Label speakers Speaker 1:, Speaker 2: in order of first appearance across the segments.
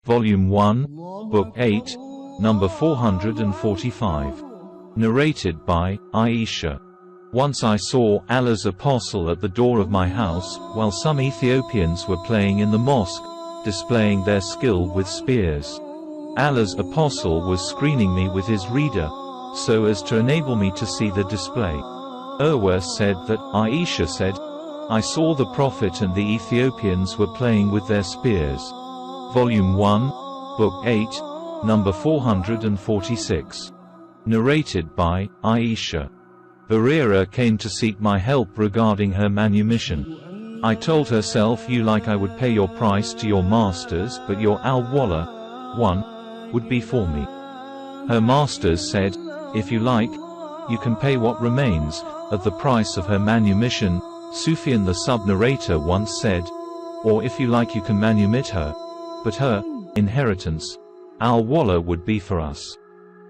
Speaker 1: Volume 1, Book 8, number 445. Narrated by Aisha. Once I saw Allah's apostle at the door of my house, while some Ethiopians were playing in the mosque, displaying their skill with spears. Allah's apostle was screening me with his reader, so as to enable me to see the display. Urwa said that Aisha said, I saw the Prophet and the Ethiopians were playing with their spears. Volume 1, Book 8, number 446. Narrated by Aisha. Barira came to seek my help regarding her manumission. I told herself you like I would pay your price to your masters, but your al-wala, one, would be for me. Her masters said, if you like, you can pay what remains, at the price of her manumission. Sufyan the sub-narrator once said, or if you like you can manumit her, but her inheritance, al-wala, would be for us.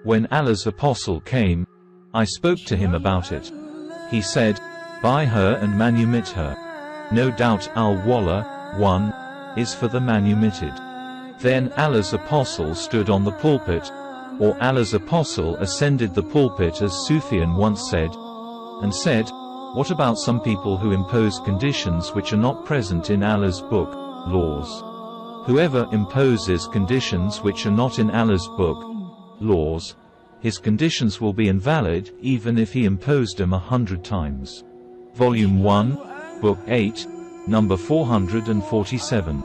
Speaker 1: When Allah's apostle came, I spoke to him about it. He said, buy her and manumit her. No doubt al-wala, one, is for the manumitted. Then Allah's apostle stood on the pulpit, or Allah's apostle ascended the pulpit as Sufyan once said, and said, what about some people who impose conditions which are not present in Allah's book, laws? Whoever imposes conditions which are not in Allah's book, laws, his conditions will be invalid even if he imposed them 100 times. Volume 1, Book 8, number 447.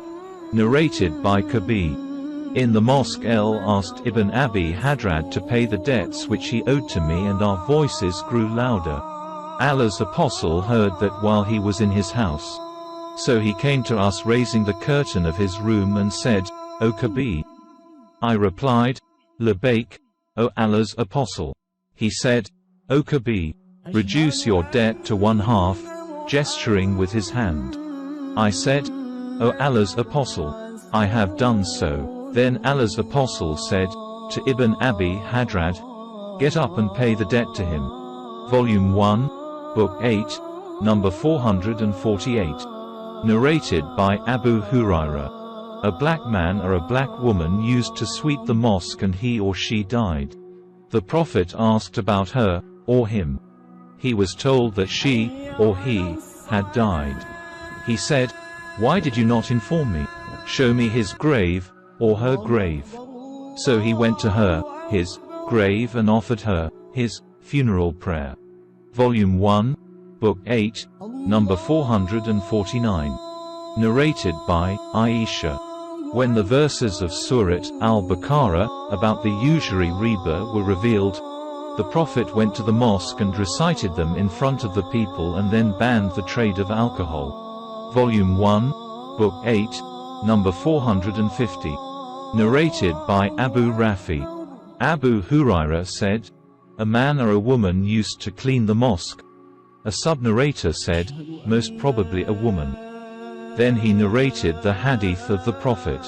Speaker 1: Narrated by Kabi. In the mosque asked Ibn Abi Hadrad to pay the debts which he owed to me, and our voices grew louder. Allah's apostle heard that while he was in his house. So he came to us raising the curtain of his room and said, O Kabi. I replied, Labaik, O Allah's apostle. He said, O Kabi, reduce your debt to 1/2, gesturing with his hand. I said, O Allah's apostle, I have done so. Then Allah's apostle said to Ibn Abi Hadrad, get up and pay the debt to him. Volume 1, Book 8, number 448. Narrated by Abu Huraira. A black man or a black woman used to sweep the mosque and he or she died. The Prophet asked about her, or him. He was told that she, or he, had died. He said, why did you not inform me? Show me his grave, or her grave. So he went to her, his grave, and offered her his funeral prayer. Volume 1, Book 8, number 449. Narrated by Aisha. When the verses of Surah Al-Baqarah about the usury riba were revealed, the Prophet went to the mosque and recited them in front of the people and then banned the trade of alcohol. Volume 1, Book 8, number 450. Narrated by Abu Rafi. Abu Huraira said, a man or a woman used to clean the mosque. A sub-narrator said, most probably a woman. Then he narrated the Hadith of the Prophet.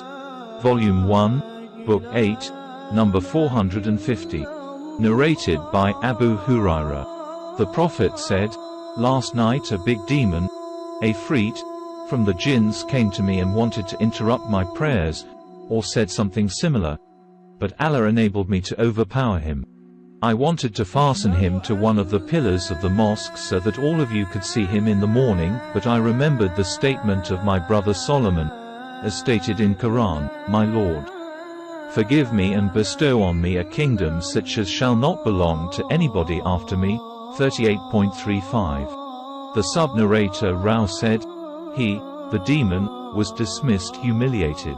Speaker 1: Volume 1, Book 8, number 450. Narrated by Abu Huraira. The Prophet said, last night a big demon, Ifrit, from the jinns came to me and wanted to interrupt my prayers, or said something similar. But Allah enabled me to overpower him. I wanted to fasten him to one of the pillars of the mosque so that all of you could see him in the morning, but I remembered the statement of my brother Solomon, as stated in Quran, my Lord, forgive me and bestow on me a kingdom such as shall not belong to anybody after me. 38.35. The sub-narrator Rao said, he, the demon, was dismissed humiliated.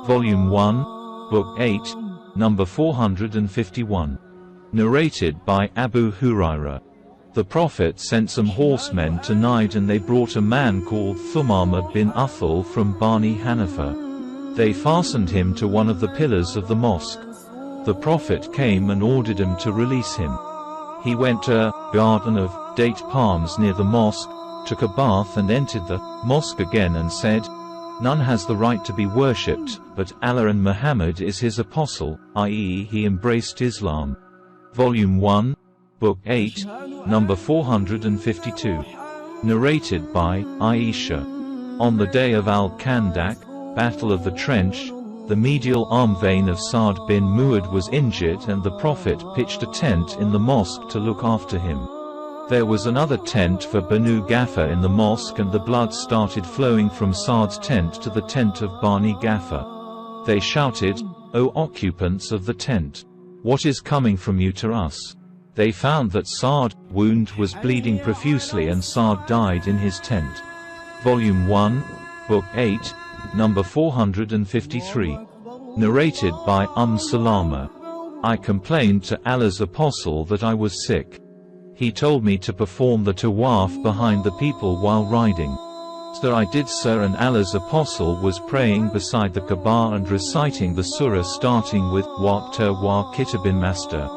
Speaker 1: Volume 1, Book 8, number 451. Narrated by Abu Huraira. The Prophet sent some horsemen to Najd and they brought a man called Thumama bin Uthal from Bani Hanifa. They fastened him to one of the pillars of the mosque. The Prophet came and ordered him to release him. He went to a garden of date palms near the mosque, took a bath and entered the mosque again and said, none has the right to be worshipped but Allah, and Muhammad is his apostle, i.e. he embraced Islam. Volume 1, Book 8, number 452. Narrated by Aisha. On the day of Al-Khandak, Battle of the Trench, The medial arm vein of Sa'd bin Mu'adh was injured and the Prophet pitched a tent in the mosque to look after him. There was another tent for Banu Ghaffar in the mosque, and the blood started flowing from Sa'd's tent to the tent of Bani Ghaffar. They shouted, "O occupants of the tent! What is coming from you to us?" They found that Sa'd's wound was bleeding profusely and Sa'd died in his tent. Volume 1, Book 8, number 453. Narrated by Salama. I complained to Allah's Apostle that I was sick. He told me to perform the tawaf behind the people while riding. So I did so, and Allah's Apostle was praying beside the Kaaba and reciting the surah starting with Waqta wa Kitabin Master.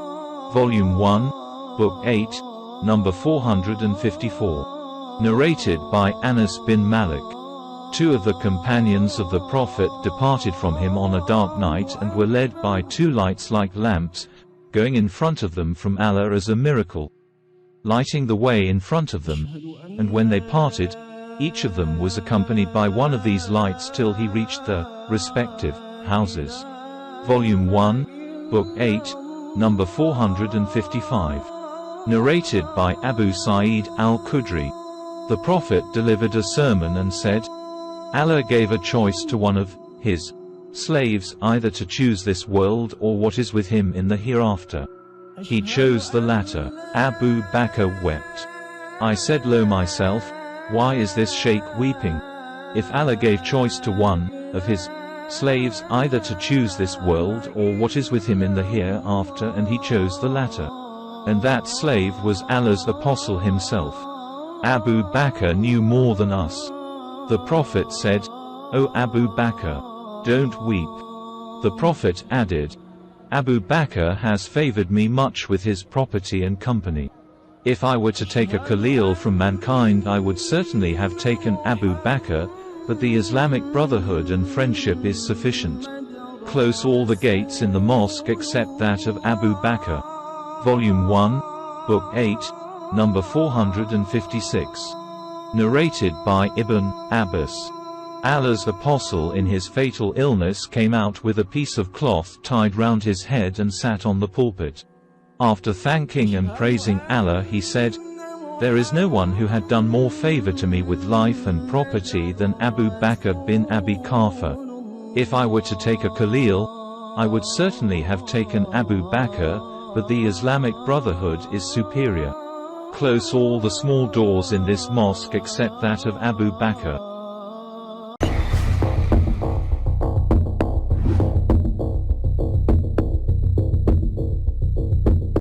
Speaker 1: Volume 1, Book 8, number 454. Narrated by Anas bin Malik. Two of the companions of the Prophet departed from him on a dark night and were led by two lights like lamps, going in front of them from Allah as a miracle, lighting the way in front of them, and when they parted, each of them was accompanied by one of these lights till he reached their respective houses. Volume 1, Book 8, number 455. Narrated by Abu Sa'id al-Khudri. The Prophet delivered a sermon and said, Allah gave a choice to one of his slaves either to choose this world or what is with him in the hereafter. He chose the latter. Abu Bakr wept. I said low myself, why is this sheikh weeping? If Allah gave choice to one of his slaves either to choose this world or what is with him in the hereafter, and he chose the latter, and that slave was Allah's Apostle himself. Abu Bakr knew more than us. The Prophet said, O Abu Bakr, don't weep. The Prophet added, Abu Bakr has favored me much with his property and company. If I were to take a Khalil from mankind, I would certainly have taken Abu Bakr, but the Islamic brotherhood and friendship is sufficient. Close all the gates in the mosque except that of Abu Bakr. Volume 1, Book 8, number 456. Narrated by Ibn Abbas. Allah's Apostle in his fatal illness came out with a piece of cloth tied round his head and sat on the pulpit. After thanking and praising Allah, he said, There is no one who had done more favor to me with life and property than Abu Bakr bin Abi Quhafa. If I were to take a Khalil, I would certainly have taken Abu Bakr, but the Islamic brotherhood is superior. Close all the small doors in this mosque except that of Abu Bakr.